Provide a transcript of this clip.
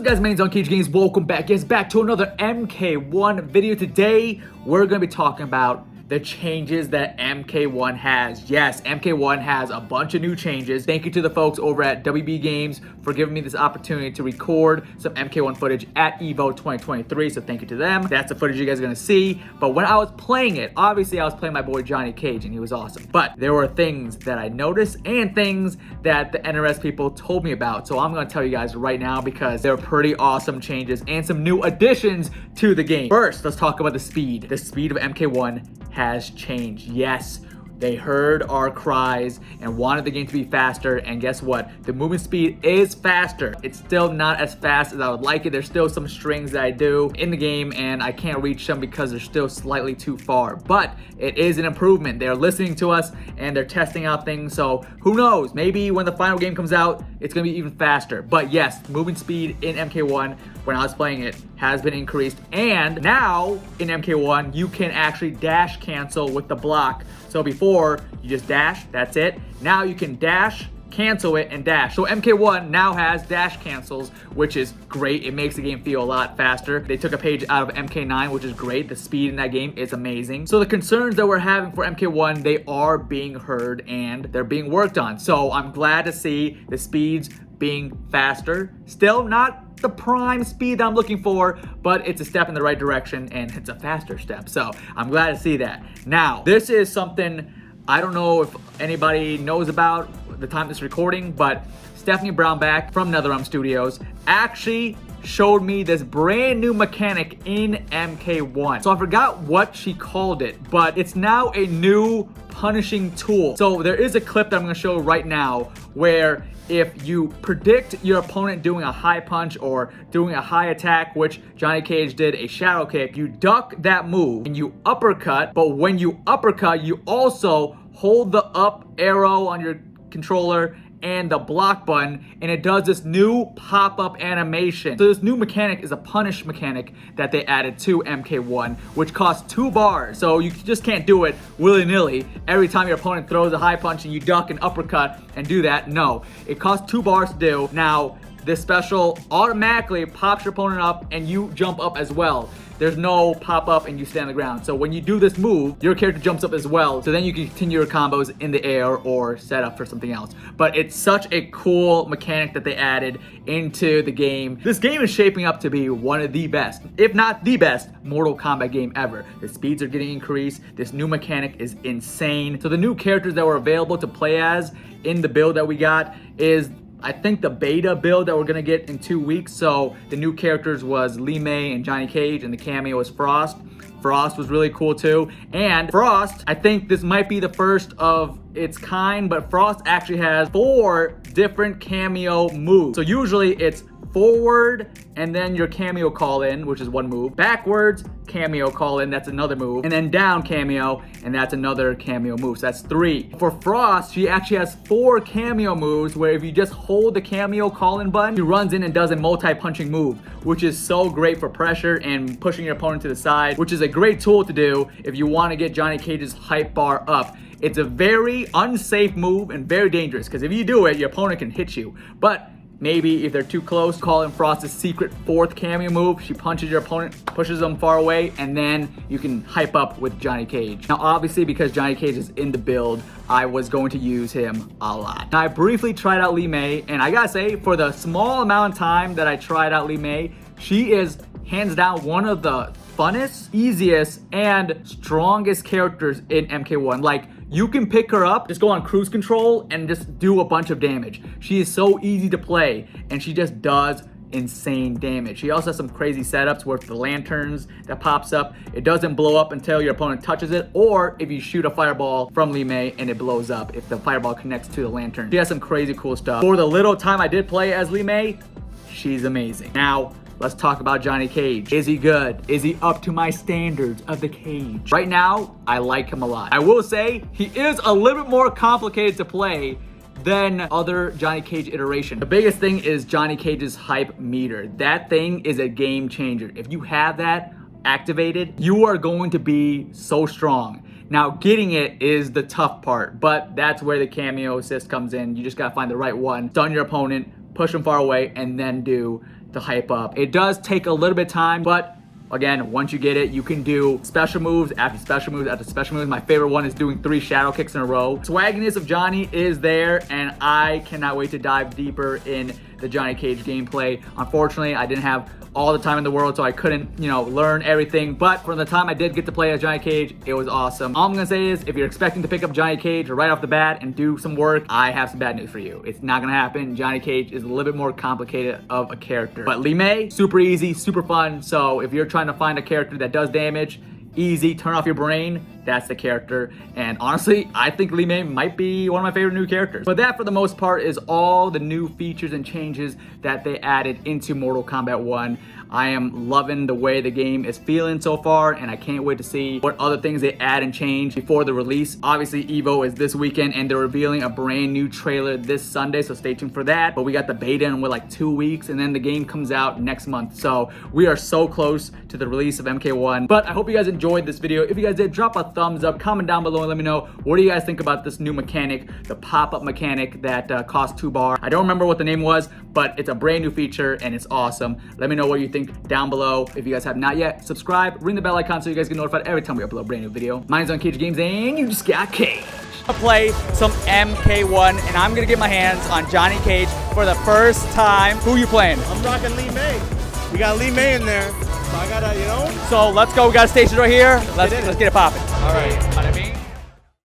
Guys, my name's unCAGEDgamez. Welcome back. Yes, back to another MK1 video. Today, we're going to be talking about the changes that MK1 has. Yes, MK1 has a bunch of new changes. Thank you to the folks over at WB Games for giving me this opportunity to record some MK1 footage at EVO 2023. So thank you to them. That's the footage you guys are gonna see. But when I was playing it, obviously I was playing my boy Johnny Cage and he was awesome. But there were things that I noticed and things that the NRS people told me about. So I'm gonna tell you guys right now because they're pretty awesome changes and some new additions to the game. First, let's talk about the speed. The speed of MK1 has changed. Yes, they heard our cries and wanted the game to be faster, and guess what? The movement speed is faster. It's still not as fast as I would like it. There's still some strings that I do in the game and I can't reach them because they're still slightly too far, but it is an improvement. They're listening to us and they're testing out things, so who knows? Maybe when the final game comes out, it's gonna be even faster. But yes, movement speed in MK1 when I was playing it has been increased, and now in MK1 you can actually dash cancel with the block. So before you just dash, that's it. Now you can dash, cancel it, and dash. So MK1 now has dash cancels, which is great. It makes the game feel a lot faster. They took a page out of MK9, which is great. The speed in that game is amazing. So the concerns that we're having for MK1, they are being heard and they're being worked on. So I'm glad to see the speeds being faster. Still not the prime speed that I'm looking for, but it's a step in the right direction and it's a faster step. So I'm glad to see that. Now, this is something I don't know if anybody knows about at the time of this recording, but Stephanie Brownback from NetherRealm Studios actually showed me this brand new mechanic in MK1. So I forgot what she called it, but it's now a new punishing tool. So there is a clip that I'm gonna show right now where if you predict your opponent doing a high punch or doing a high attack, which Johnny Cage did a shadow kick, you duck that move and you uppercut, but when you uppercut, you also hold the up arrow on your controller and the block button, and it does this new pop-up animation. So this new mechanic is a punish mechanic that they added to MK1, which costs 2 bars. So you just can't do it willy-nilly every time your opponent throws a high punch and you duck and uppercut and do that. No, it costs 2 bars to do. Now, this special automatically pops your opponent up and you jump up as well. There's no pop up and you stay on the ground. So when you do this move, your character jumps up as well. So then you can continue your combos in the air or set up for something else. But it's such a cool mechanic that they added into the game. This game is shaping up to be one of the best, if not the best, Mortal Kombat game ever. The speeds are getting increased. This new mechanic is insane. So the new characters that were available to play as in the build that we got is, I think, the beta build that we're gonna get in 2 weeks. So the new characters was May and Johnny Cage, and the cameo was Frost. Frost was really cool too. And Frost, I think this might be the first of its kind, but Frost actually has 4 different cameo moves. So usually it's forward and then your cameo call in, which is 1 move. Backwards, cameo call in, that's another move. And then down cameo, and that's another cameo move. So that's 3. For Frost, she actually has 4 cameo moves where if you just hold the cameo call in button, she runs in and does a multi-punching move, which is so great for pressure and pushing your opponent to the side, which is a great tool to do if you want to get Johnny Cage's hype bar up. It's a very unsafe move and very dangerous because if you do it, your opponent can hit you. But maybe if they're too close, call in Frost's secret 4th cameo move. She punches your opponent, pushes them far away, and then you can hype up with Johnny Cage. Now, obviously, because Johnny Cage is in the build, I was going to use him a lot. Now, I briefly tried out May, and I gotta say, for the small amount of time that I tried out May, she is hands down one of the funnest, easiest, and strongest characters in MK1. Like, you can pick her up, just go on cruise control and just do a bunch of damage. She is so easy to play and she just does insane damage. She also has some crazy setups where the lanterns that pops up, it doesn't blow up until your opponent touches it, or if you shoot a fireball from May and it blows up if the fireball connects to the lantern. She has some crazy cool stuff. For the little time I did play as May, she's amazing. Now, let's talk about Johnny Cage. Is he good? Is he up to my standards of the Cage? Right now, I like him a lot. I will say, he is a little bit more complicated to play than other Johnny Cage iterations. The biggest thing is Johnny Cage's hype meter. That thing is a game changer. If you have that activated, you are going to be so strong. Now, getting it is the tough part, but that's where the cameo assist comes in. You just gotta find the right one, stun your opponent, push them far away, and then do to hype up. It does take a little bit of time, but again, once you get it, you can do special moves after special moves after special moves. My favorite one is doing 3 shadow kicks in a row. Swagginess of Johnny is there, and I cannot wait to dive deeper in the Johnny Cage gameplay. Unfortunately, I didn't have all the time in the world, so I couldn't, learn everything. But from the time I did get to play as Johnny Cage, it was awesome. All I'm gonna say is, if you're expecting to pick up Johnny Cage right off the bat and do some work, I have some bad news for you. It's not gonna happen. Johnny Cage is a little bit more complicated of a character. But Li Mei, super easy, super fun. So if you're trying to find a character that does damage, easy, turn off your brain, that's the character. And honestly, I think Li Mei might be one of my favorite new characters. But that, for the most part, is all the new features and changes that they added into Mortal Kombat 1. I am loving the way the game is feeling so far, and I can't wait to see what other things they add and change before the release. Obviously, EVO is this weekend, and they're revealing a brand new trailer this Sunday, so stay tuned for that. But we got the beta in like 2 weeks, and then the game comes out next month. So we are so close to the release of MK1. But I hope you guys enjoyed this video. If you guys did, drop a thumbs up, comment down below, and let me know, what do you guys think about this new mechanic, the pop-up mechanic that costs 2 bar. I don't remember what the name was, but it's a brand new feature, and it's awesome. Let me know what you think down below. If you guys have not yet, subscribe, ring the bell icon so you guys get notified every time we upload a brand new video. Mine's unCAGEDgamez, and you just got caged. I'm gonna play some MK1, and I'm gonna get my hands on Johnny Cage for the first time. Who you playing? I'm rocking Li Mei. We got Li Mei in there, so I gotta, So let's go. We got a station right here. Let's get it popping. All right.